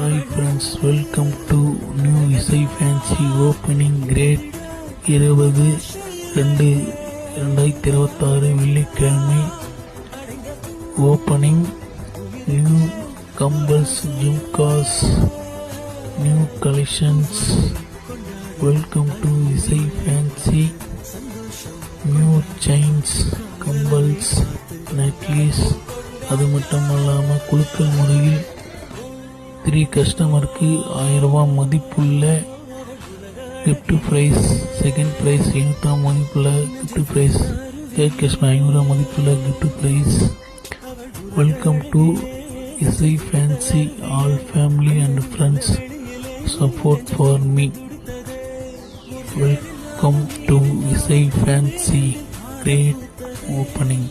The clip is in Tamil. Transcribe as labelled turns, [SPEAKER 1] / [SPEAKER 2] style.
[SPEAKER 1] Hi friends, welcome to New Isai Fancy Opening Grade 20-2026 வெள்ளிக்கிழமை Opening New Kambals, Jumkas, New Collections. Welcome to Isai Fancy. New Chains, Kambals, Necklace. அது மட்டும் இல்லாமல் குலுக்கல் முறையில் 3 கஸ்டமருக்கு 1000 ரூபாய் மதிப்புள்ள கிஃப்ட் ப்ரைஸ், செகண்ட் ப்ரைஸ் 500 மதிப்புள்ள கிஃப்ட் ப்ரைஸ், தேர்ட் கஸ்டமர் 500 மதிப்புள்ள gift prize. Welcome to Isai fancy. All family and friends support for me. Welcome to Isai fancy. Great opening.